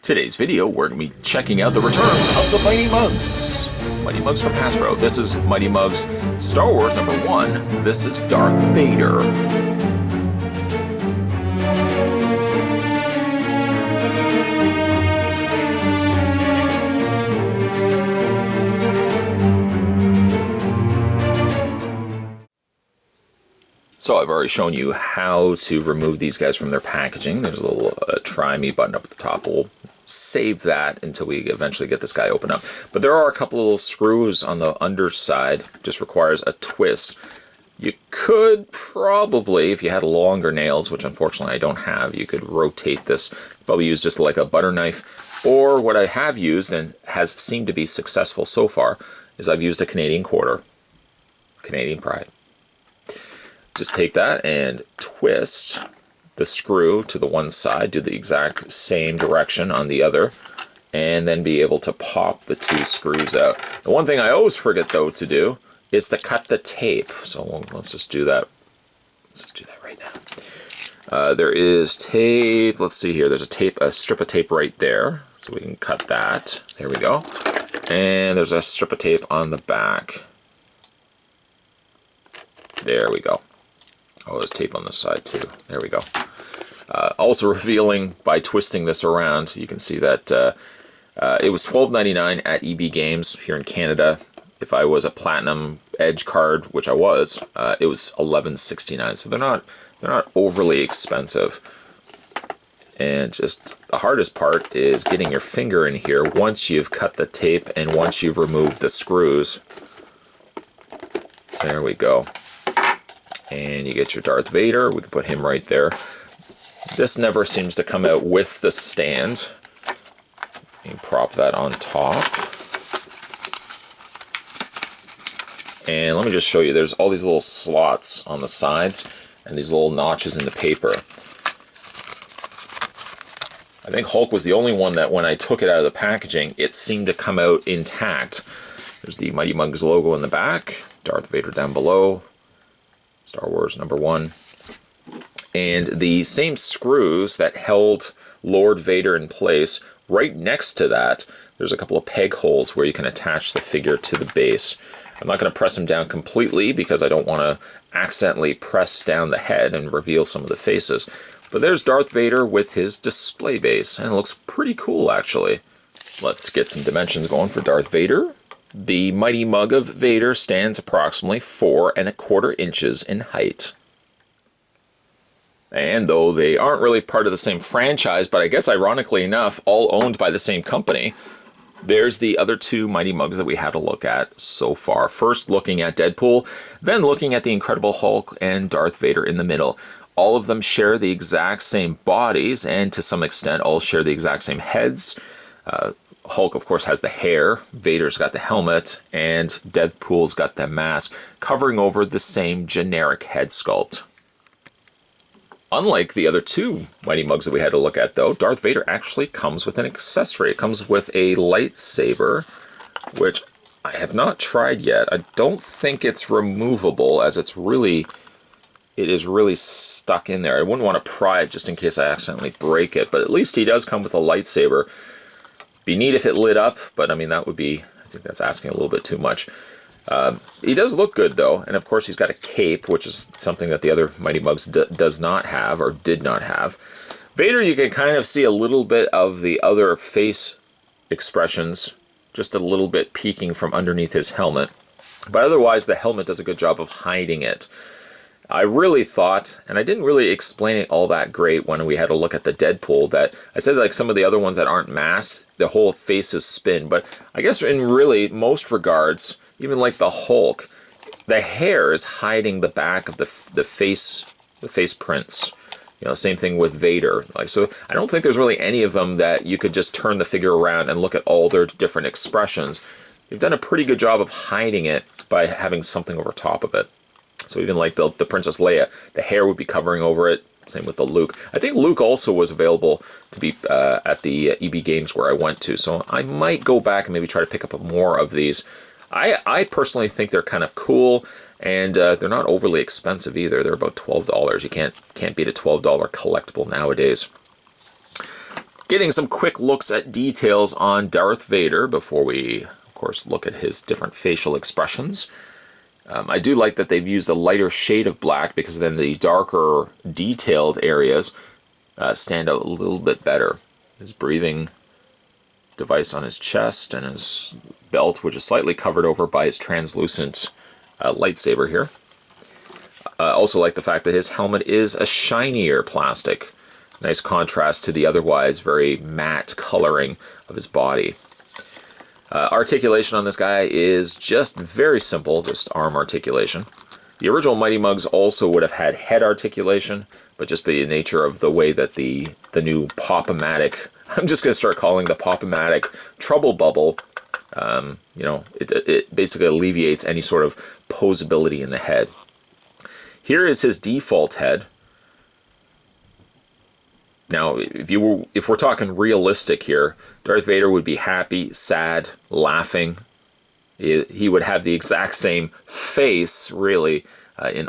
Today's video, we're going to be checking out the return of the Mighty Mugs. Mighty Mugs from Hasbro. This is Mighty Mugs Star Wars #1. This is Darth Vader. So I've already shown you how to remove these guys from their packaging. There's a little try me button up at the top. We'll save that until we eventually get this guy open up. But there are a couple of little screws on the underside. Just requires a twist. You could probably, if you had longer nails, which unfortunately I don't have, you could rotate this. Probably use just like a butter knife. Or what I have used and has seemed to be successful so far is I've used a Canadian quarter. Canadian Pride. Just take that and twist the screw to the one side, do the exact same direction on the other, and then be able to pop the two screws out. The one thing I always forget though to do is to cut the tape. So let's just do that. Let's just do that right now. There is tape. Let's see here. There's a strip of tape right there. So we can cut that. There we go. And there's a strip of tape on the back. There we go. Oh, there's tape on this side too. There we go. Also revealing by twisting this around, you can see that it was $12.99 at EB Games here in Canada. If I was a Platinum Edge card, which I was, it was $11.69. So they're not overly expensive. And just the hardest part is getting your finger in here once you've cut the tape and once you've removed the screws. There we go. And you get your Darth Vader. We can put him right there. This never seems to come out with the stand. You can prop that on top. And let me just show you, there's all these little slots on the sides and these little notches in the paper. I think Hulk was the only one that when I took it out of the packaging, it seemed to come out intact. There's the Mighty Mugs logo in the back, Darth Vader down below. Star Wars #1. And the same screws that held Lord Vader in place, right next to that, there's a couple of peg holes where you can attach the figure to the base. I'm not going to press him down completely because I don't want to accidentally press down the head and reveal some of the faces. But there's Darth Vader with his display base, and it looks pretty cool actually. Let's get some dimensions going for Darth Vader. The Mighty Mug of Vader stands approximately 4¼ inches in height. And though they aren't really part of the same franchise, but I guess ironically enough, all owned by the same company, there's the other two Mighty Mugs that we had to look at so far. First looking at Deadpool, then looking at the Incredible Hulk and Darth Vader in the middle. All of them share the exact same bodies, and to some extent all share the exact same heads. Hulk, of course, has the hair, Vader's got the helmet, and Deadpool's got the mask, covering over the same generic head sculpt. Unlike the other two Mighty Mugs that we had to look at, though, Darth Vader actually comes with an accessory. It comes with a lightsaber, which I have not tried yet. I don't think it's removable, as it is really stuck in there. I wouldn't want to pry it just in case I accidentally break it, but at least he does come with a lightsaber. Be neat if it lit up, but I mean, that would be, I think that's asking a little bit too much. He does look good though, and of course he's got a cape, which is something that the other Mighty Mugs does not have, or did not have. Vader, you can kind of see a little bit of the other face expressions, just a little bit peeking from underneath his helmet. But otherwise, the helmet does a good job of hiding it. I really thought, and I didn't really explain it all that great when we had a look at the Deadpool, that I said like some of the other ones that aren't masked, the whole face is spin. But I guess in really most regards, even like the Hulk, the hair is hiding the back of the face prints. You know, same thing with Vader. Like, so I don't think there's really any of them that you could just turn the figure around and look at all their different expressions. They've done a pretty good job of hiding it by having something over top of it. So even like the Princess Leia, the hair would be covering over it. Same with the Luke. I think Luke also was available to be at the EB Games where I went to. So I might go back and maybe try to pick up more of these. I personally think they're kind of cool, and they're not overly expensive either. They're about $12. You can't beat a $12 collectible nowadays. Getting some quick looks at details on Darth Vader before we, of course, look at his different facial expressions. I do like that they've used a lighter shade of black because then the darker detailed areas stand out a little bit better. His breathing device on his chest and his belt, which is slightly covered over by his translucent lightsaber here. I also like the fact that his helmet is a shinier plastic. Nice contrast to the otherwise very matte coloring of his body. Articulation on this guy is just very simple, just arm articulation. The original Mighty Mugs also would have had head articulation, but just by the nature of the way that the new Pop-O-Matic, I'm just going to start calling the Pop-O-Matic Trouble Bubble, you know, it basically alleviates any sort of posability in the head. Here is his default head. Now, if we're talking realistic here, Darth Vader would be happy, sad, laughing. He would have the exact same face, really, in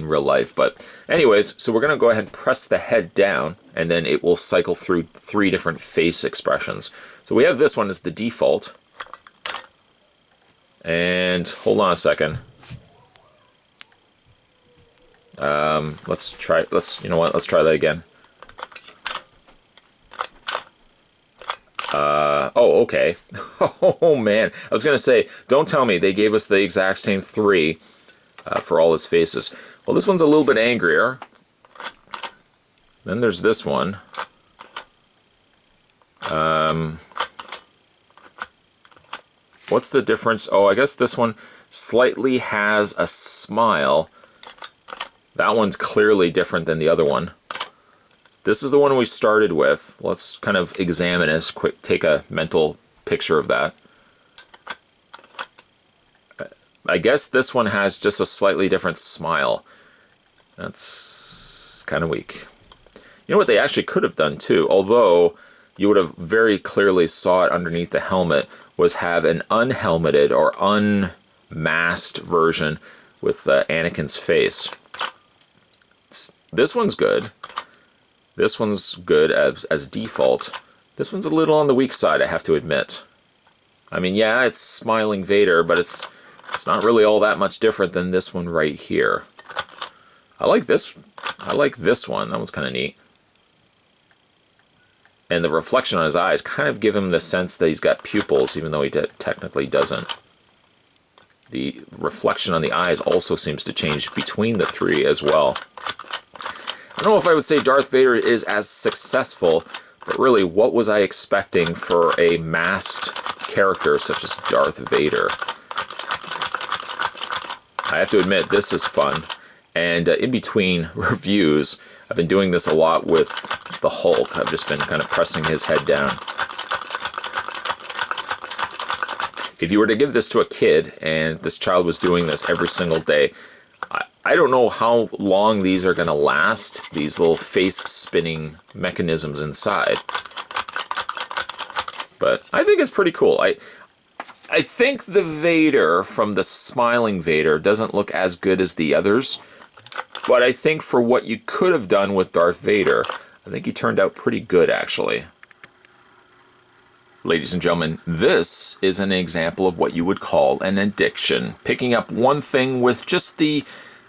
real life. But anyways, so we're going to go ahead and press the head down, and then it will cycle through 3 different face expressions. So we have this one as the default. And hold on a second. Let's try that again. Oh, okay. Oh, man. I was going to say, don't tell me they gave us the exact same 3 for all his faces. Well, this one's a little bit angrier. Then there's this one. What's the difference? Oh, I guess this one slightly has a smile. That one's clearly different than the other one. This is the one we started with. Let's kind of examine this. Quick, take a mental picture of that. I guess this one has just a slightly different smile. That's kind of weak. You know what they actually could have done too, although you would have very clearly saw it underneath the helmet, was have an unhelmeted or unmasked version with Anakin's face. This one's good. This one's good as default. This one's a little on the weak side, I have to admit. I mean, yeah, it's smiling Vader, but it's not really all that much different than this one right here. I like this one. That one's kind of neat. And the reflection on his eyes kind of give him the sense that he's got pupils, even though he technically doesn't. The reflection on the eyes also seems to change between the 3 as well. I don't know if I would say Darth Vader is as successful, but really, what was I expecting for a masked character such as Darth Vader? I have to admit, this is fun. And in between reviews, I've been doing this a lot with the Hulk. I've just been kind of pressing his head down. If you were to give this to a kid, and this child was doing this every single day, I don't know how long these are going to last, these little face-spinning mechanisms inside. But I think it's pretty cool. I think the Vader from the smiling Vader doesn't look as good as the others, but I think for what you could have done with Darth Vader, I think he turned out pretty good, actually. Ladies and gentlemen, this is an example of what you would call an addiction. Picking up one thing with just the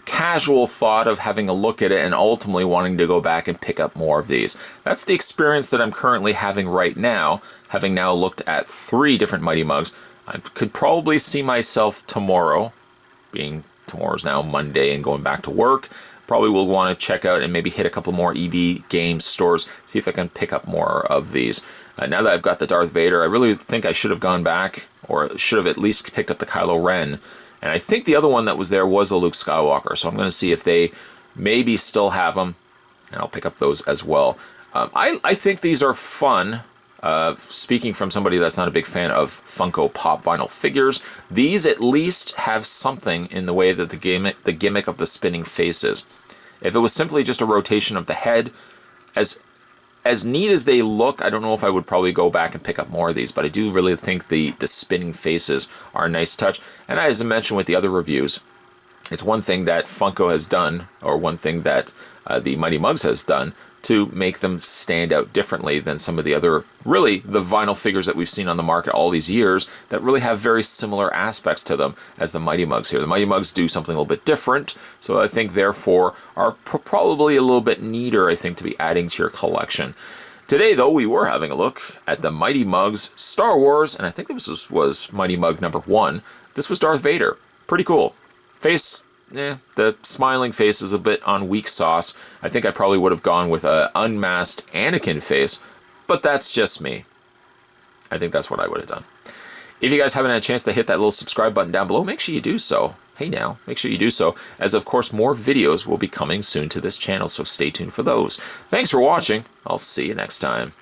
casual thought of having a look at it and ultimately wanting to go back and pick up more of these. That's the experience that I'm currently having right now, having now looked at 3 different Mighty Mugs. I could probably see myself tomorrow, being tomorrow's now Monday and going back to work, probably will want to check out and maybe hit a couple more EB Games stores, see if I can pick up more of these. Now that I've got the Darth Vader, I really think I should have gone back, or should have at least picked up the Kylo Ren. And I think the other one that was there was a Luke Skywalker, so I'm going to see if they maybe still have them, and I'll pick up those as well. I think these are fun. Speaking from somebody that's not a big fan of Funko Pop vinyl figures, these at least have something in the way that the gimmick of the spinning faces. If it was simply just a rotation of the head, as neat as they look, I don't know if I would probably go back and pick up more of these, but I do really think the spinning faces are a nice touch. And as I mentioned with the other reviews, it's one thing that Funko has done, or one thing that the Mighty Mugs has done, to make them stand out differently than some of the other, really, the vinyl figures that we've seen on the market all these years that really have very similar aspects to them as the Mighty Mugs here. The Mighty Mugs do something a little bit different, so I think therefore are probably a little bit neater, I think, to be adding to your collection. Today, though, we were having a look at the Mighty Mugs Star Wars, and I think this was Mighty Mug number 1. This was Darth Vader. Pretty cool. Face, the smiling face is a bit on weak sauce. I think I probably would have gone with an unmasked Anakin face, but that's just me. I think that's what I would have done. If you guys haven't had a chance to hit that little subscribe button down below, make sure you do so. Hey now, make sure you do so, as of course more videos will be coming soon to this channel, so stay tuned for those. Thanks for watching. I'll see you next time.